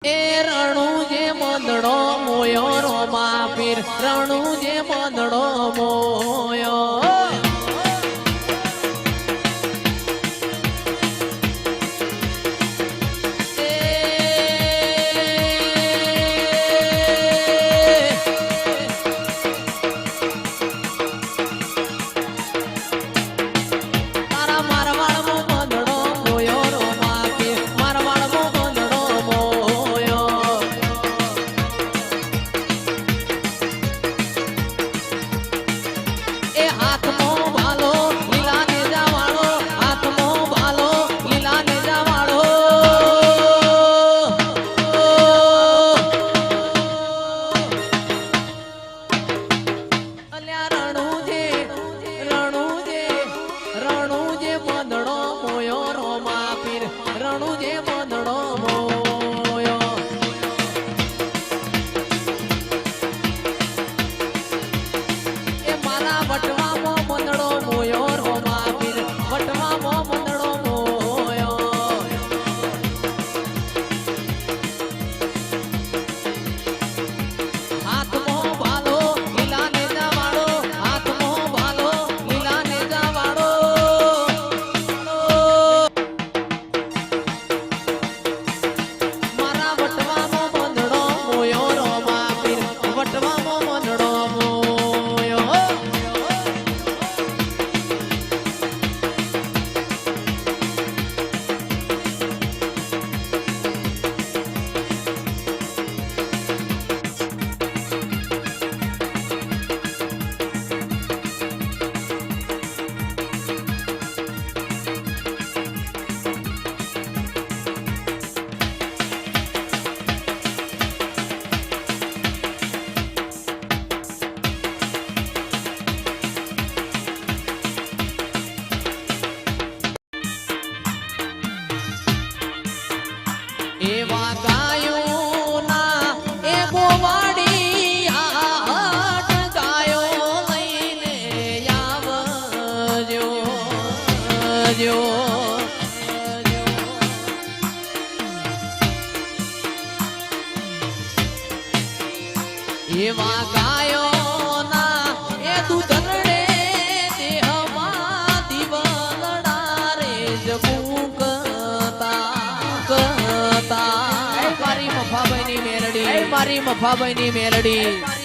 એ રણુ જે મંદડો મોયો રોમા પીર રણુ જે મંદડો મોયો એવા ગાયો ના એ ગોવાડી આઠ ગાયો લઈને આવજો એવા ગાયો ના એ દૂધરડે દેહમાં દીવલડા રે જગુકતા મારી મફાભાઈ ની મેરડી